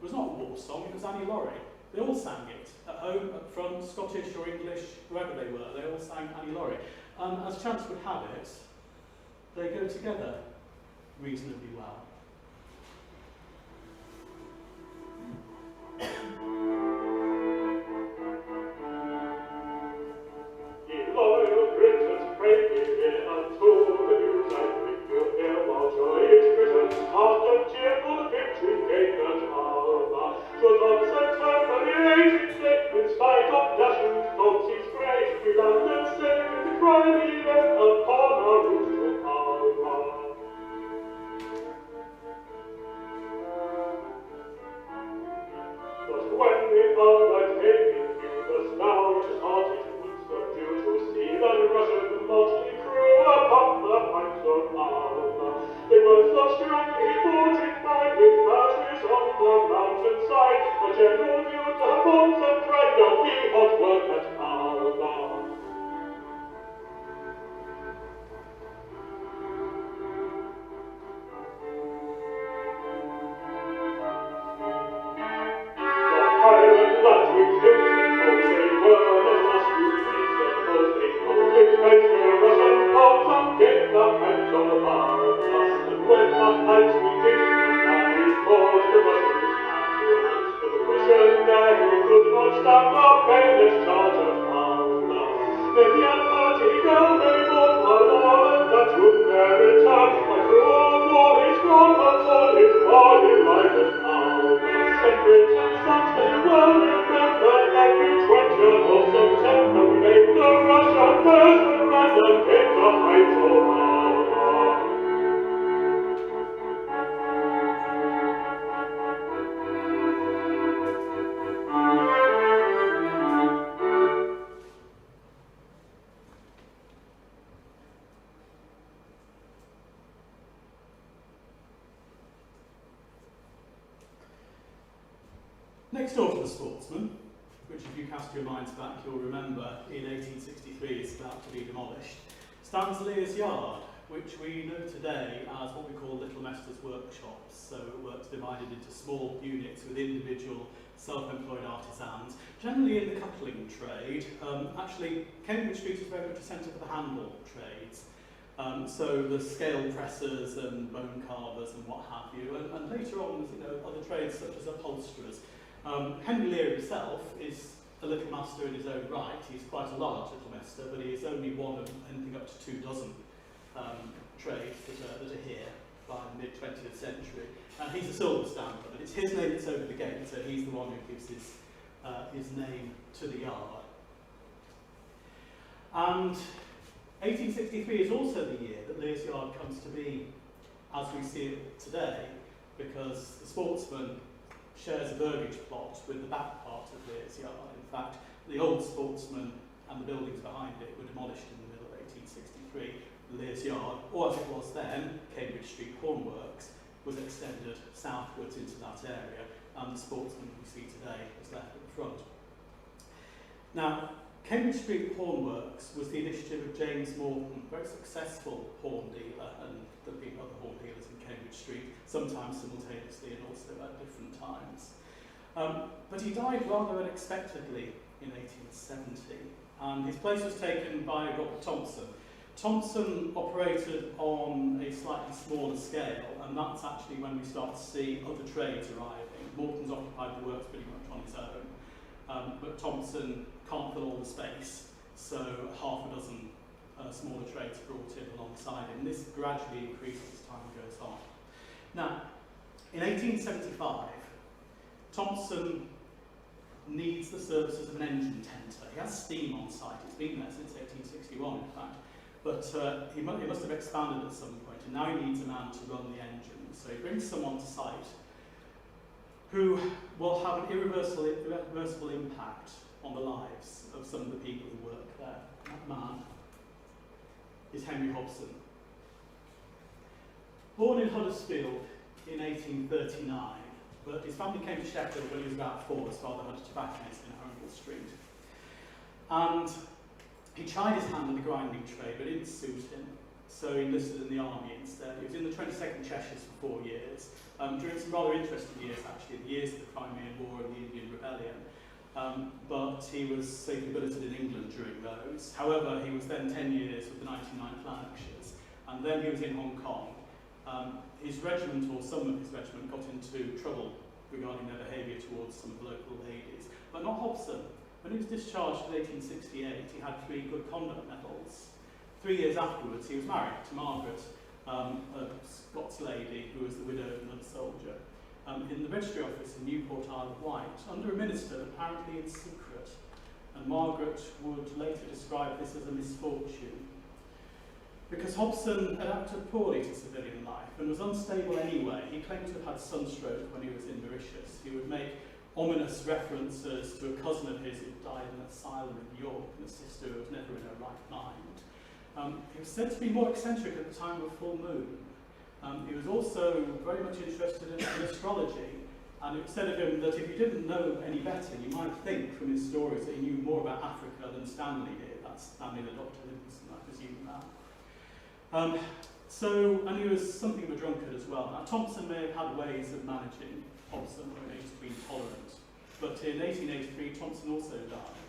S1: was not a war song, it was Annie Laurie. They all sang it, at home, up front, Scottish or English, whoever they were, they all sang Annie Laurie. And as chance would have it, they go together reasonably well. Next door to the Sportsman, which if you cast your minds back, you'll remember in 1863 is about to be demolished, stands Leah's Yard, which we know today as what we call Little Mesters workshops. So works divided into small units with individual self-employed artisans, generally in the cutling trade. Actually, Cambridge Street is very much a centre for the handle trades. So the scale pressers and bone carvers and what have you. And later on, other trades such as upholsterers. Henry Leah himself is a little master in his own right. He's quite a large little master, but he is only one of anything up to 24 trades that are here by the mid-20th century. And he's a silver stamper, but it's his name that's over the gate, so he's the one who gives his name to the yard. And 1863 is also the year that Leah's Yard comes to be as we see it today, because the Sportsman shares a burgage plot with the back part of Leah's Yard. In fact, the old Sportsman and the buildings behind it were demolished in the middle of 1863. Leah's Yard, or as it was then, Cambridge Street Hornworks, was extended southwards into that area, and the Sportsman we see today is left at the front. Now, Cambridge Street Hornworks was the initiative of James Morton, a very successful horn dealer, and there have been other horn dealers in Cambridge Street, sometimes simultaneously and also at different times. But he died rather unexpectedly in 1870, and his place was taken by Robert Thompson. Thompson operated on a slightly smaller scale, and that's actually when we start to see other trades arriving. Morton's occupied the works pretty much on his own, but Thompson can't fill all the space, so half a dozen smaller trades brought in alongside him. This gradually increases as time goes on. Now, in 1875, Thompson needs the services of an engine tenter. He has steam on site. It's been there since 1861, in fact. But he must have expanded at some point, and now he needs a man to run the engine. So he brings someone to site who will have an irreversible impact on the lives of some of the people who work there. That man is Henry Hobson. Born in Huddersfield in 1839, but his family came to Sheffield when he was about 4. His father had a tobacconist in Arundel Street. And he tried his hand in the grinding trade, but it didn't suit him, so he enlisted in the army instead. He was in the 22nd Cheshires for 4 years, during some rather interesting years actually, the years of the Crimean War and the Indian Rebellion. But he was safely billeted in England during those. However, he was then 10 years with the 99th Lancashires, and then he was in Hong Kong. His regiment, or some of his regiment, got into trouble regarding their behaviour towards some of the local ladies, but not Hobson. When he was discharged in 1868, he had 3 good conduct medals. 3 years afterwards, he was married to Margaret, a Scots lady who was the widow of another soldier, in the registry office in Newport, Isle of Wight, under a minister, apparently in secret. And Margaret would later describe this as a misfortune. Because Hobson adapted poorly to civilian life and was unstable anyway. He claimed to have had sunstroke when he was in Mauritius. He would make ominous references to a cousin of his who died in an asylum in York and a sister who was never in her right mind. He was said to be more eccentric at the time of full moon. He was also very much interested in astrology, and it was said of him that if you didn't know any better, you might think from his stories that he knew more about Africa than Stanley did. That's Stanley the Dr. Livingstone, I presume that. And he was something of a drunkard as well. Now, Thompson may have had ways of managing Hobson when he was being tolerant, but in 1883 Thompson also died,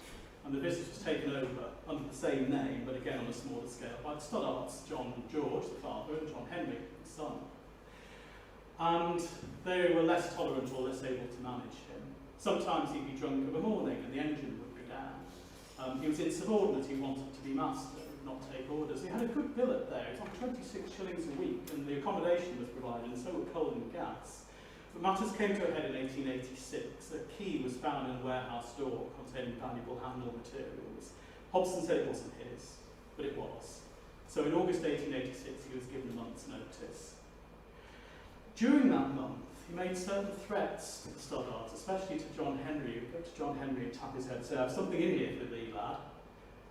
S1: and the business was taken over under the same name, but again on a smaller scale, by the Stoddarts, John George, the father, and John Henry, the son. And they were less tolerant or less able to manage him. Sometimes he'd be drunk of a morning and the engine would go down. He was insubordinate, he wanted to be master, not take orders. He had a good billet there, it was on 26 shillings a week, and the accommodation was provided, and so were coal and gas. But matters came to a head in 1886. A key was found in a warehouse door containing valuable handle materials. Hobson said it wasn't his, but it was. So in August 1886, he was given a month's notice. During that month, he made certain threats to the Stoddarts, especially to John Henry. He would go to John Henry and tap his head and say, "I have something in here for thee, lad."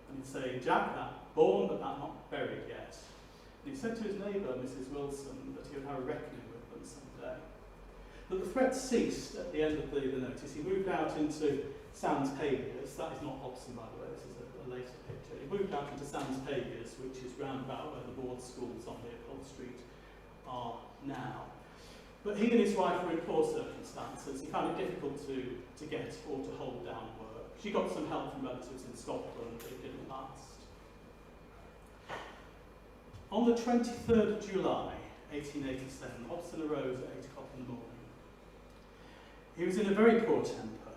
S1: And he'd say, "Jack, that born but that not buried yet." And he said to his neighbour, Mrs. Wilson, that he would have a reckoning with them someday. But the threat ceased at the end of the notice. He moved out into Sans Pagers. That is not Hobson, by the way, this is a later picture. He moved out into Sans Pagers, which is round about where the board schools on Leopold Street are now. But he and his wife were in poor circumstances. He found it difficult to get or to hold down work. She got some help from relatives in Scotland, but it didn't last. On the 23rd of July, 1887, Hobson arose at 8 o'clock in the morning. He was in a very poor temper.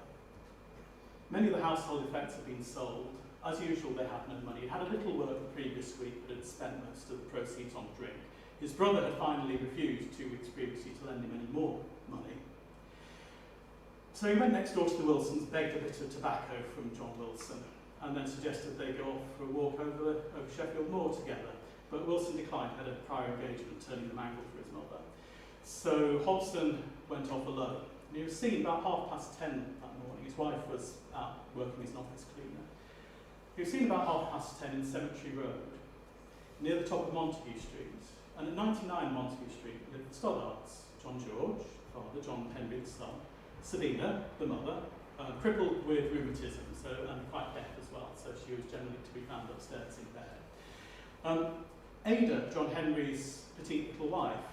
S1: Many of the household effects had been sold. As usual, they had no money. He had a little work the previous week, but had spent most of the proceeds on drink. His brother had finally refused 2 weeks previously to lend him any more money. So he went next door to the Wilsons, begged a bit of tobacco from John Wilson, and then suggested they go off for a walk over Sheffield Moor together. But Wilson declined, had a prior engagement, turning the mangle for his mother. So Hobson went off alone. And he was seen about 10:30 that morning. His wife was out working as an office cleaner. He was seen about 10:30 in Cemetery Road, near the top of Montague Street. And at 99 Montague Street lived the Stoddards, John George, father, John Henry, the son, Sabina, the mother, crippled with rheumatism, and quite deaf as well, so she was generally to be found upstairs in bed. Ada, John Henry's petite little wife,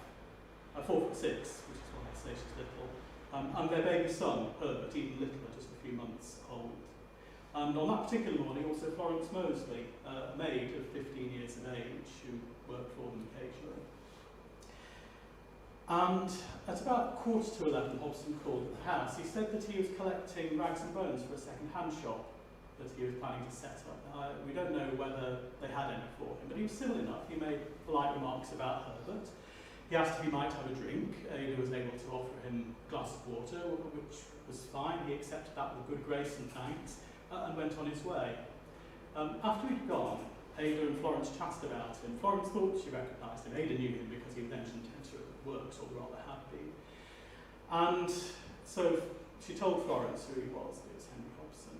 S1: 4'6", which is why I say she's little, and their baby son, Herbert, even littler, just a few months old. And on that particular morning, also Florence Moseley, a maid of 15 years of age, who worked for them occasionally. And at about 11:15, Hobson called at the house. He said that he was collecting rags and bones for a second-hand shop that he was planning to set up. We don't know whether they had any for him, but he was civil enough. He made polite remarks about Herbert. He asked if he might have a drink. Ada was able to offer him a glass of water, which was fine. He accepted that with good grace and thanks, and went on his way. After he'd gone, Ada and Florence chatted about him. Florence thought she recognised him. Ada knew him because he was mentioned at her works, or rather had been. And so she told Florence who he was. It was Henry Hobson.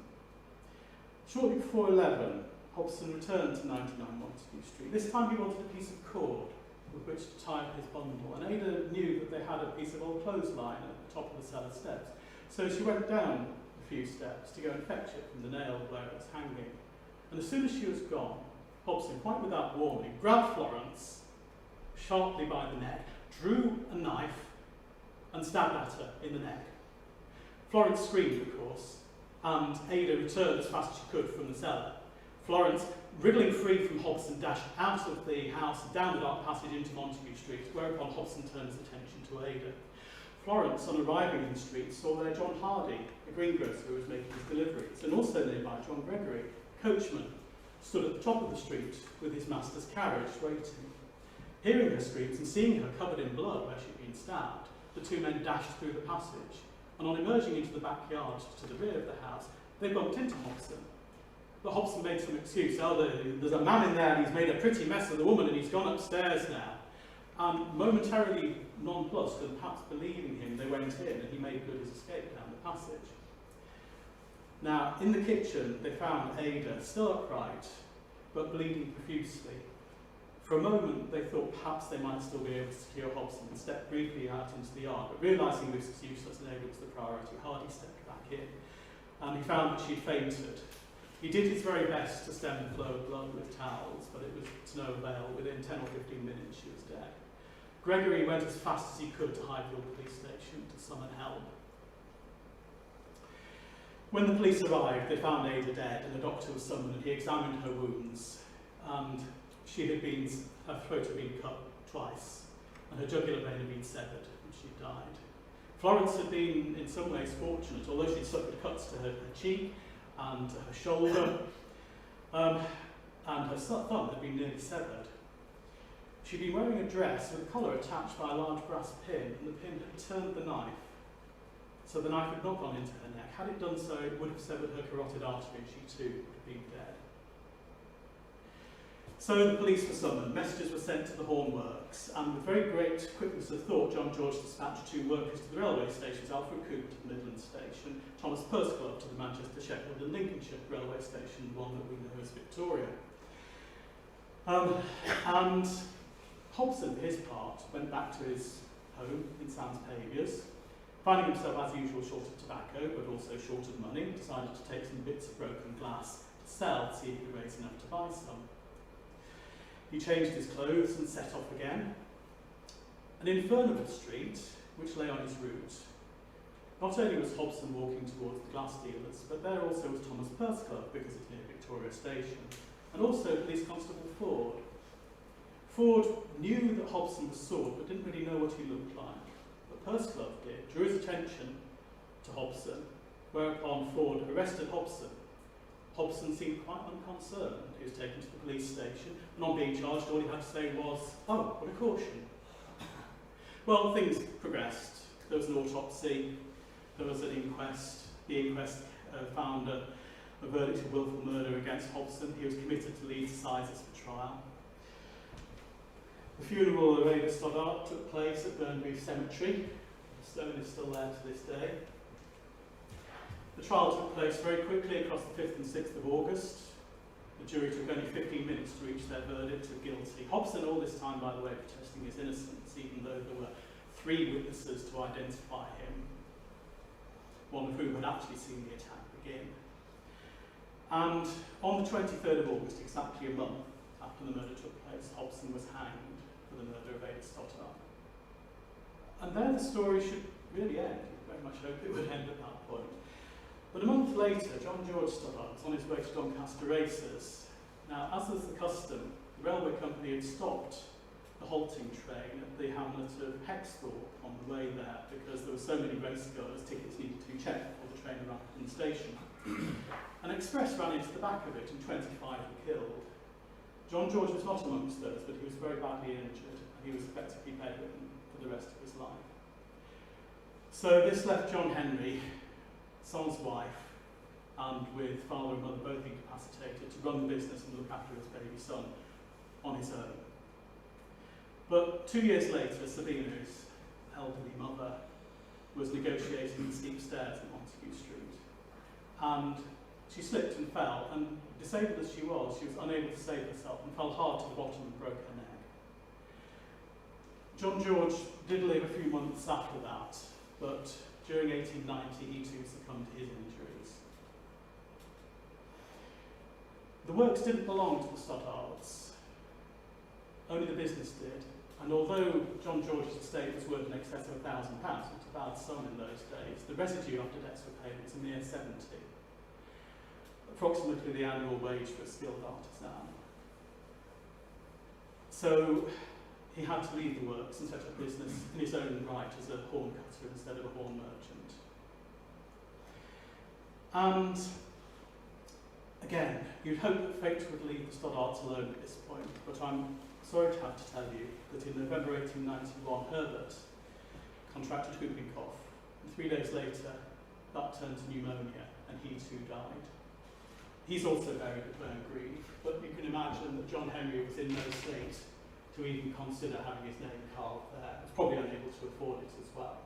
S1: Shortly before 11, Hobson returned to 99 Montague Street. This time he wanted a piece of cord with which to tie up his bundle, and Ada knew that they had a piece of old clothesline at the top of the cellar steps. So she went down a few steps to go and fetch it from the nail where it was hanging. And as soon as she was gone, Hobson, quite without warning, grabbed Florence sharply by the neck, drew a knife, and stabbed at her in the neck. Florence screamed, of course, and Ada returned as fast as she could from the cellar. Florence, wriggling free from Hobson, dashed out of the house, down the dark passage into Montague Street, whereupon Hobson turned his attention to Ada. Florence, on arriving in the street, saw there John Hardy, a greengrocer who was making his deliveries, and also nearby John Gregory, coachman, stood at the top of the street with his master's carriage waiting. Hearing her screams and seeing her covered in blood where she'd been stabbed, the two men dashed through the passage, and on emerging into the backyard to the rear of the house, they bumped into Hobson. But Hobson made some excuse. Oh, there's a man in there and he's made a pretty mess of the woman and he's gone upstairs now. And momentarily nonplussed and perhaps believing him, they went in and he made good his escape down the passage. Now, in the kitchen, they found Ada still upright, but bleeding profusely. For a moment, they thought perhaps they might still be able to secure Hobson and stepped briefly out into the yard, but realising this was useless and Ada was the priority, Hardy stepped back in, and he found that she'd fainted. He did his very best to stem the flow of blood with towels, but it was to no avail. Within 10 or 15 minutes, she was dead. Gregory went as fast as he could to Highfield Police Station to summon help. When the police arrived, they found Ada dead, and a doctor was summoned, and he examined her wounds. And her throat had been cut twice, and her jugular vein had been severed, and she died. Florence had been, in some ways, fortunate, although she'd suffered cuts to her cheek and her shoulder, and her thumb had been nearly severed. She'd been wearing a dress with a collar attached by a large brass pin, and the pin had turned the knife, so the knife had not gone into her neck. Had it done so, it would have severed her carotid artery, and she too would have been dead. So the police were summoned, messages were sent to the Hornworks, and with very great quickness of thought, John George dispatched 2 workers to the railway stations, Alfred Cooper to the Midland Station, Thomas Pursglove to the Manchester, Sheffield and Lincolnshire railway station, the one that we know as Victoria. And Hobson, for his part, went back to his home in Sans Pagers. Finding himself, as usual, short of tobacco, but also short of money, decided to take some bits of broken glass to sell to see if he could raise enough to buy some. He changed his clothes and set off again. And in Furnivall Street, which lay on his route, not only was Hobson walking towards the glass dealers, but there also was Thomas Purscliffe, because it's near Victoria Station, and also Police Constable Ford. Ford knew that Hobson was sore, but didn't really know what he looked like. But Purscliffe did, drew his attention to Hobson, whereupon Ford arrested Hobson. Hobson seemed quite unconcerned. He was taken to the police station, and on being charged, all he had to say was, "Oh, what a caution." Well, things progressed. There was an autopsy, there was an inquest. The inquest found a verdict of willful murder against Hobson. He was committed to Leeds Assizes for trial. The funeral of Ada Stoddart took place at Burnby Cemetery. The stone is still there to this day. The trial took place very quickly across the 5th and 6th of August. The jury took only 15 minutes to reach their verdict of guilty. Hobson, all this time, by the way, protesting his innocence, even though there were 3 witnesses to identify him, one of whom had actually seen the attack begin. And on the 23rd of August, exactly a month after the murder took place, Hobson was hanged for the murder of Ada Stoddart. And there the story should really end. I very much hope it would end at that point. But a month later, John George Stoddart was on his way to Doncaster races. Now, as was the custom, the railway company had stopped the halting train at the hamlet of Hexthorpe on the way there because there were so many racegoers, tickets needed to be checked before the train arrived in the station. An express ran into the back of it and 25 were killed. John George was not amongst those, but he was very badly injured and he was effectively bedridden for the rest of his life. So this left John Henry, son's wife, and with father and mother both incapacitated, to run the business and look after his baby son on his own. But 2 years later, Sabina, his elderly mother, was negotiating the steep stairs at Montague Street. And she slipped and fell, and disabled as she was unable to save herself and fell hard to the bottom and broke her neck. John George did live a few months after that, but during 1890 he too succumbed to his injuries. The works didn't belong to the Stoddarts, only the business did. And although John George's estate was worth in excess of £1,000, it's a bad sum in those days, the residue after debts were paid was a mere 70, approximately the annual wage for a skilled artisan. So he had to leave the works and set up business in his own right as a horn cutter instead of a horn merchant. And again, you'd hope that fate would leave the Stoddarts alone at this point, but I'm sorry to have to tell you that in November 1891, Herbert contracted whooping cough, and 3 days later, that turned to pneumonia, and he too died. He's also buried at Burn Green, but you can imagine that John Henry was in no state to even consider having his name carved there. He was probably unable to afford it as well.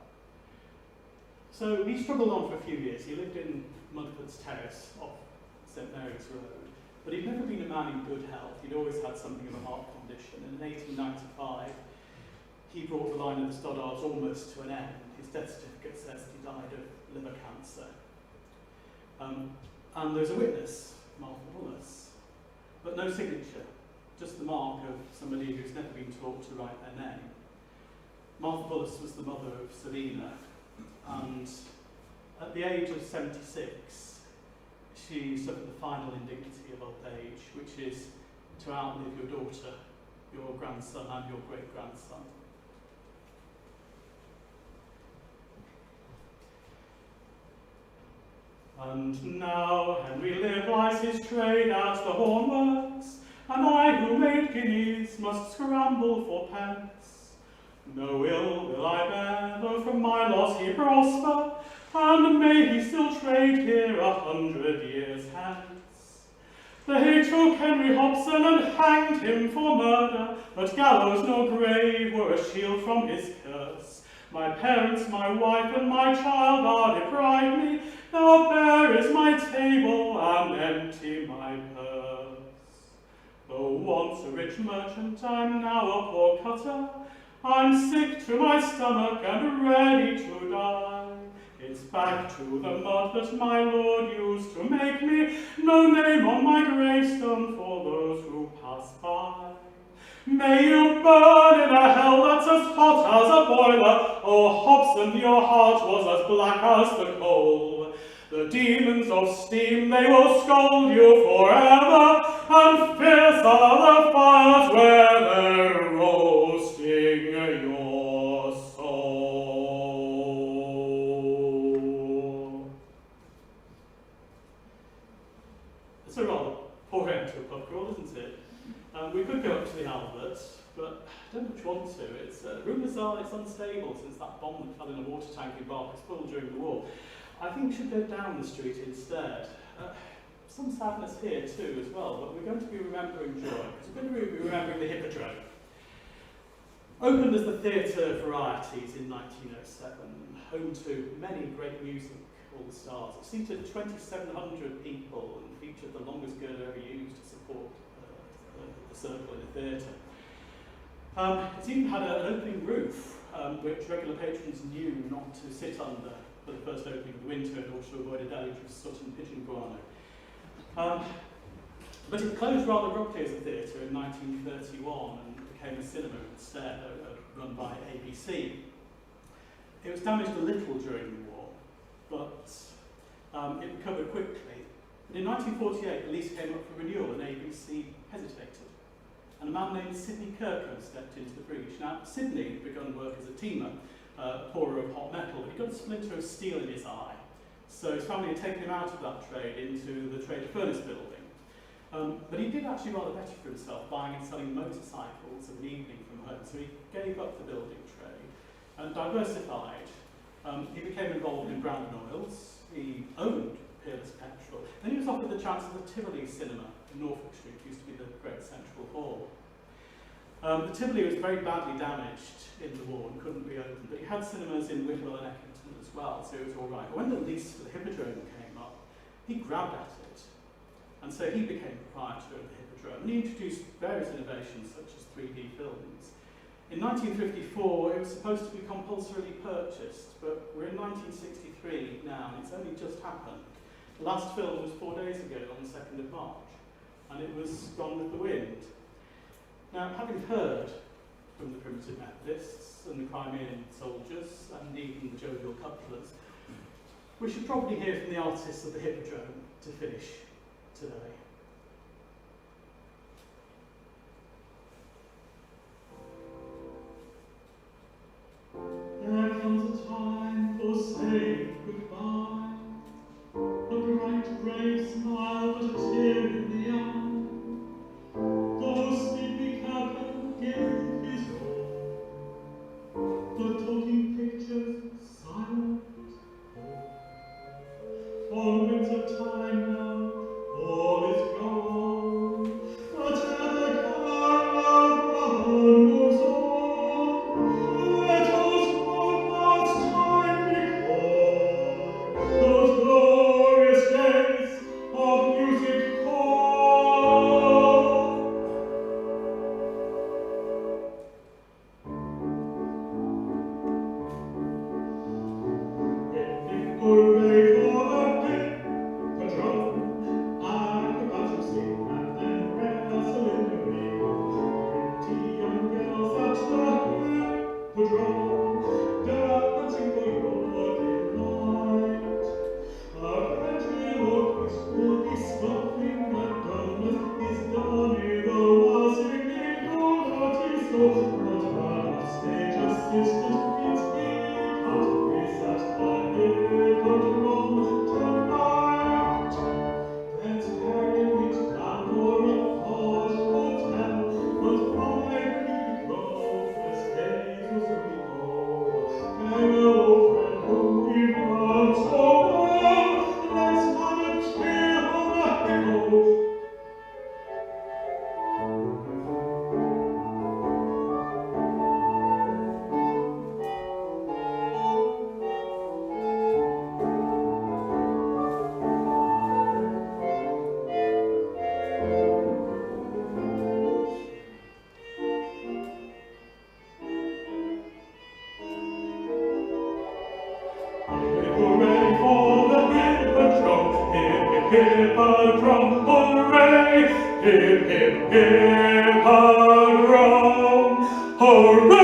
S1: So he struggled on for a few years. He lived in Mudford's Terrace off St Mary's Road, but he'd never been a man in good health. He'd always had something of a heart condition, and in 1895 he brought the line of the Stoddarts almost to an end. His death certificate says he died of liver cancer. And there's a witness, Martha Bullis, but no signature, just the mark of somebody who's never been taught to write their name. Martha Bullis was the mother of Selina, and at the age of 76, she suffered the final indignity of old age, which is to outlive your daughter, your grandson, and your great-grandson. And now Henry Live lies his trade at the hornworks, and I who made guineas must scramble for pence. No ill will I bear, though from my loss he prosper, and may he still trade here 100 years hence. They took Henry Hobson and hanged him for murder, but gallows nor grave were a shield from his curse. My parents, my wife, and my child are deprived me, now bare is my table and empty my purse. Though once a rich merchant, I'm now a poor cutter, I'm sick to my stomach and ready to die. It's back to the mud that my Lord used to make me, no name on my gravestone for those who pass by. May you burn in a hell that's as hot as a boiler, oh Hobson, your heart was as black as the coal. The demons of steam, they will scold you forever, and fierce are the fires where they're roasting your soul. It's a rather poor end to a pub crawl, isn't it? We could go up to the Albert, but I don't much want to. Rumours are it's unstable since that bomb that fell in a water tank in Bath exploded during the war. I think we should go down the street instead. Some sadness here too as well, but we're going to be remembering joy, because we're going to be remembering the Hippodrome. Opened as the Theatre of Varieties in 1907, home to many great music, all the stars. It seated 2,700 people and featured the longest girder ever used to support the circle in a theatre. It's even had an opening roof, which regular patrons knew not to sit under for the first opening of the winter in order to avoid a deluge of soot and pigeon guano. But it closed rather abruptly as a theatre in 1931 and became a cinema instead, run by ABC. It was damaged a little during the war, but it recovered quickly. But in 1948, the lease came up for renewal and ABC hesitated. And a man named Sidney Kirkham stepped into the breach. Now, Sidney had begun work as a teamer, a pourer of hot metal, but he got a splinter of steel in his eye. So his family had taken him out of that trade into the trade of furnace building. But he did actually rather better for himself, buying and selling motorcycles of an evening from home. So he gave up the building trade and diversified. He became involved in Brandon Oils. He owned Peerless Petrol. Then he was offered the chance of the Tivoli Cinema in Norfolk Street, used to be the Great Central Hall. The Tivoli was very badly damaged in the war and couldn't be opened, but he had cinemas in Whitwell and Eckington as well, so it was all right. But when the lease for the Hippodrome came up, he grabbed at it, and so he became proprietor of the Hippodrome, and he introduced various innovations such as 3D films. In 1954, it was supposed to be compulsorily purchased, but we're in 1963 now, and it's only just happened. The last film was 4 days ago, on the 2nd of March, and it was Gone with the Wind. Now, having heard from the primitive Methodists and the Crimean soldiers, and even the jovial cutlers, we should probably hear from the artists of the Hippodrome to finish today.
S2: There comes a time for saying goodbye. A bright grey smile, but a tear in the eye. Though sleepy cabman gave his all, the talking pictures silent. For winter time now Hip, hip, hip, hurrah! Hooray!